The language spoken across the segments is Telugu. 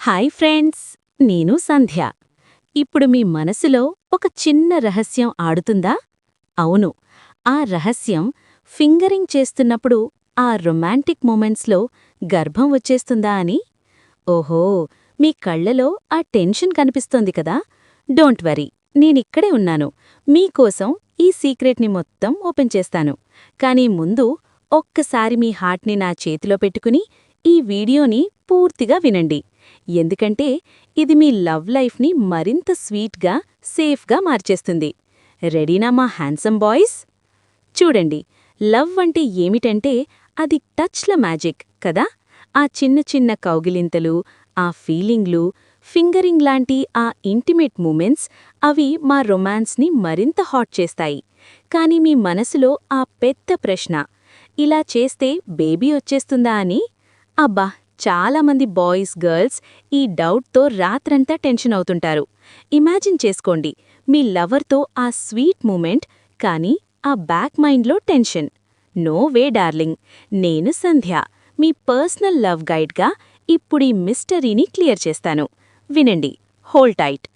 హాయ్ ఫ్రెండ్స్, నేను సంధ్య. ఇప్పుడు మీ మనసులో ఒక చిన్న రహస్యం ఆడుతుందా? అవును, ఆ రహస్యం ఫింగరింగ్ చేస్తున్నప్పుడు ఆ రొమాంటిక్ మూమెంట్స్లో గర్భం వచ్చేస్తుందా అని. ఓహో, మీ కళ్లలో ఆ టెన్షన్ కనిపిస్తోంది కదా. డోంట్ వరీ, నేనిక్కడే ఉన్నాను. మీకోసం ఈ సీక్రెట్ని మొత్తం ఓపెన్ చేస్తాను. కానీ ముందు ఒక్కసారి మీ హార్ట్ని నా చేతిలో పెట్టుకుని ఈ వీడియోని పూర్తిగా వినండి. ఎందుకంటే ఇది మీ లవ్ లైఫ్ని మరింత స్వీట్గా, సేఫ్గా మార్చేస్తుంది. రెడీనా మా హ్యాండ్సమ్ బాయ్స్? చూడండి, లవ్ అంటే ఏమిటంటే అది టచ్ల మ్యాజిక్ కదా. ఆ చిన్న చిన్న కౌగిలింతలు, ఆ ఫీలింగ్లు, ఫింగరింగ్ లాంటి ఆ ఇంటిమేట్ మూమెంట్స్, అవి మా రొమాన్స్ని మరింత హాట్ చేస్తాయి. కానీ మీ మనసులో ఆ పెద్ద ప్రశ్న, ఇలా చేస్తే బేబీ వచ్చేస్తుందా అని. అబ్బా, చాలామంది బాయ్స్, గర్ల్స్ ఈ డౌట్తో రాత్రంతా టెన్షన్ అవుతుంటారు. ఇమాజిన్ చేసుకోండి, మీ లవర్తో ఆ స్వీట్ మూమెంట్, కానీ ఆ బ్యాక్ మైండ్లో టెన్షన్. నో వే డార్లింగ్, నేను సంధ్య, మీ పర్సనల్ లవ్ గైడ్గా ఇప్పుడీ మిస్టరీని క్లియర్ చేస్తాను. వినండి, హోల్ టైట్.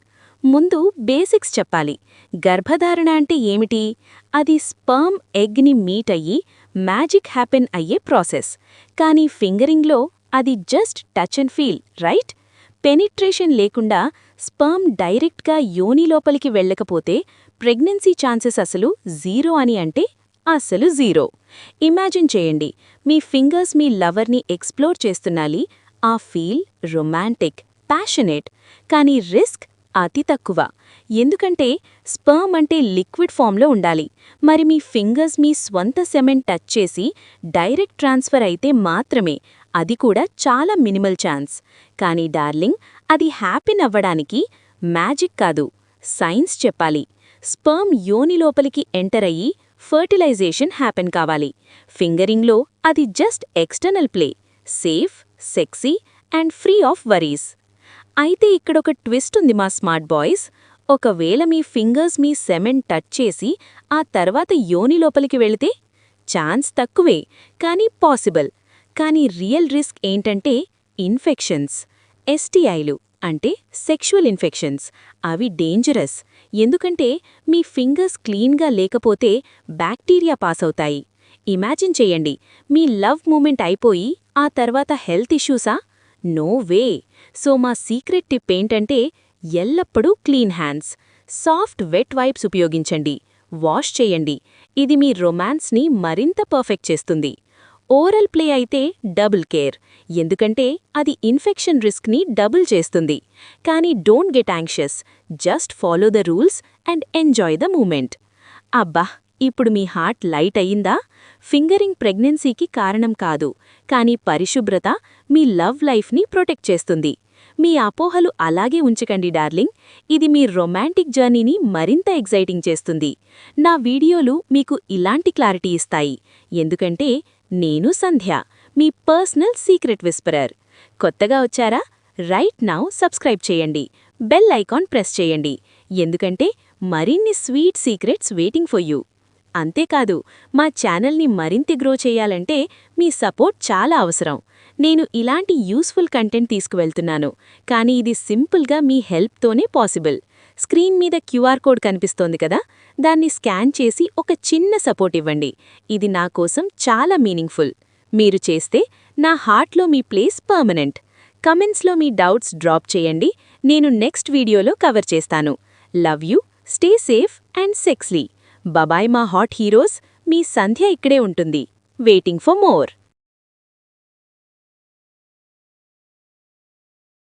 ముందు బేసిక్స్ చెప్పాలి. గర్భధారణ అంటే ఏమిటి? అది స్పర్మ్ ఎగ్ని మీట్ అయ్యి మ్యాజిక్ హ్యాపెన్ అయ్యే ప్రాసెస్. కానీ ఫింగరింగ్లో అది just touch and feel, right? Penetration లేకుండా స్పర్మ్ డైరెక్ట్గా యోని లోపలికి వెళ్ళకపోతే ప్రెగ్నెన్సీ ఛాన్సెస్ అసలు జీరో అని అంటే అసలు జీరో. ఇమాజిన్ చేయండి, మీ ఫింగర్స్ మీ లవర్ని ఎక్స్ప్లోర్ చేస్తున్నాలి. ఆ ఫీల్ రొమాంటిక్, ప్యాషనేట్. కానీ రిస్క్ అతి తక్కువ. ఎందుకంటే స్పర్మ్ అంటే లిక్విడ్ ఫామ్లో ఉండాలి. మరి మీ ఫింగర్స్ మీ స్వంత సెమెన్ టచ్ చేసి డైరెక్ట్ ట్రాన్స్ఫర్ అయితే మాత్రమే, అది కూడా చాలా మినిమల్ ఛాన్స్. కానీ డార్లింగ్, అది హ్యాపెన్ అవ్వడానికి మ్యాజిక్ కాదు, సైన్స్ చెప్పాలి. స్పర్మ్ యోని లోపలికి ఎంటర్ అయ్యి ఫర్టిలైజేషన్ హ్యాపెన్ కావాలి. ఫింగరింగ్లో అది just external play, safe, sexy and free of worries. అయితే ఇక్కడొక ట్విస్ట్ ఉంది మా స్మార్ట్ బాయ్స్. ఒకవేళ మీ ఫింగర్స్ మీ సెమెన్ టచ్ చేసి ఆ తర్వాత యోని లోపలికి వెళితే ఛాన్స్ తక్కువే, కానీ పాసిబుల్. కానీ రియల్ రిస్క్ ఏంటంటే ఇన్ఫెక్షన్స్. ఎస్టీఐలు అంటే సెక్షువల్ ఇన్ఫెక్షన్స్. అవి డేంజరస్. ఎందుకంటే మీ ఫింగర్స్ క్లీన్గా లేకపోతే బ్యాక్టీరియా పాస్ అవుతాయి. ఇమాజిన్ చెయ్యండి, మీ లవ్ మూమెంట్ అయిపోయి ఆ తర్వాత హెల్త్ ఇష్యూసా? No way. సో మా సీక్రెట్ టిప్ ఏంటంటే ఎల్లప్పుడూ clean hands, soft wet wipes ఉపయోగించండి, వాష్ చేయండి. ఇది మీ రొమాన్స్ని మరింత పర్ఫెక్ట్ చేస్తుంది. ఓరల్ ప్లే అయితే డబుల్ కేర్, ఎందుకంటే అది ఇన్ఫెక్షన్ రిస్క్ని డబుల్ చేస్తుంది. కానీ don't get anxious, just follow the rules and enjoy the moment. అబ్బా, ఇప్పుడు మీ హార్ట్ లైట్ అయ్యిందా? ఫింగరింగ్ ప్రెగ్నెన్సీకి కారణం కాదు, కానీ పరిశుభ్రత మీ లవ్ లైఫ్ని ప్రొటెక్ట్ చేస్తుంది. మీ అపోహలు అలాగే ఉంచకండి డార్లింగ్, ఇది మీ రొమాంటిక్ జర్నీని మరింత ఎగ్జైటింగ్ చేస్తుంది. నా వీడియోలు మీకు ఇలాంటి క్లారిటీ ఇస్తాయి, ఎందుకంటే నేను సంధ్య, మీ పర్సనల్ సీక్రెట్ విస్పరర్. కొత్తగా వచ్చారా? రైట్ నౌ సబ్స్క్రైబ్ చేయండి, బెల్ ఐకాన్ ప్రెస్ చేయండి, ఎందుకంటే మరిన్ని sweet secrets waiting for you. అంతేకాదు, మా ఛానల్ని మరింత గ్రో చేయాలంటే మీ సపోర్ట్ చాలా అవసరం. నేను ఇలాంటి యూస్ఫుల్ కంటెంట్ తీసుకువెళ్తున్నాను, కానీ ఇది సింపుల్గా మీ హెల్ప్తోనే పాసిబుల్. స్క్రీన్ మీద క్యూఆర్ కోడ్ కనిపిస్తోంది కదా, దాన్ని స్కాన్ చేసి ఒక చిన్న సపోర్ట్ ఇవ్వండి. ఇది నా కోసం చాలా మీనింగ్ఫుల్. మీరు చేస్తే నా హార్ట్లో మీ ప్లేస్ పర్మనెంట్. కమెంట్స్లో మీ డౌట్స్ డ్రాప్ చేయండి, నేను నెక్స్ట్ వీడియోలో కవర్ చేస్తాను. Love you, stay safe and sexily. Bye మా హాట్ హీరోస్. మీ సంధ్య ఇక్కడే ఉంటుంది, వెయిటింగ్ ఫర్ మోర్.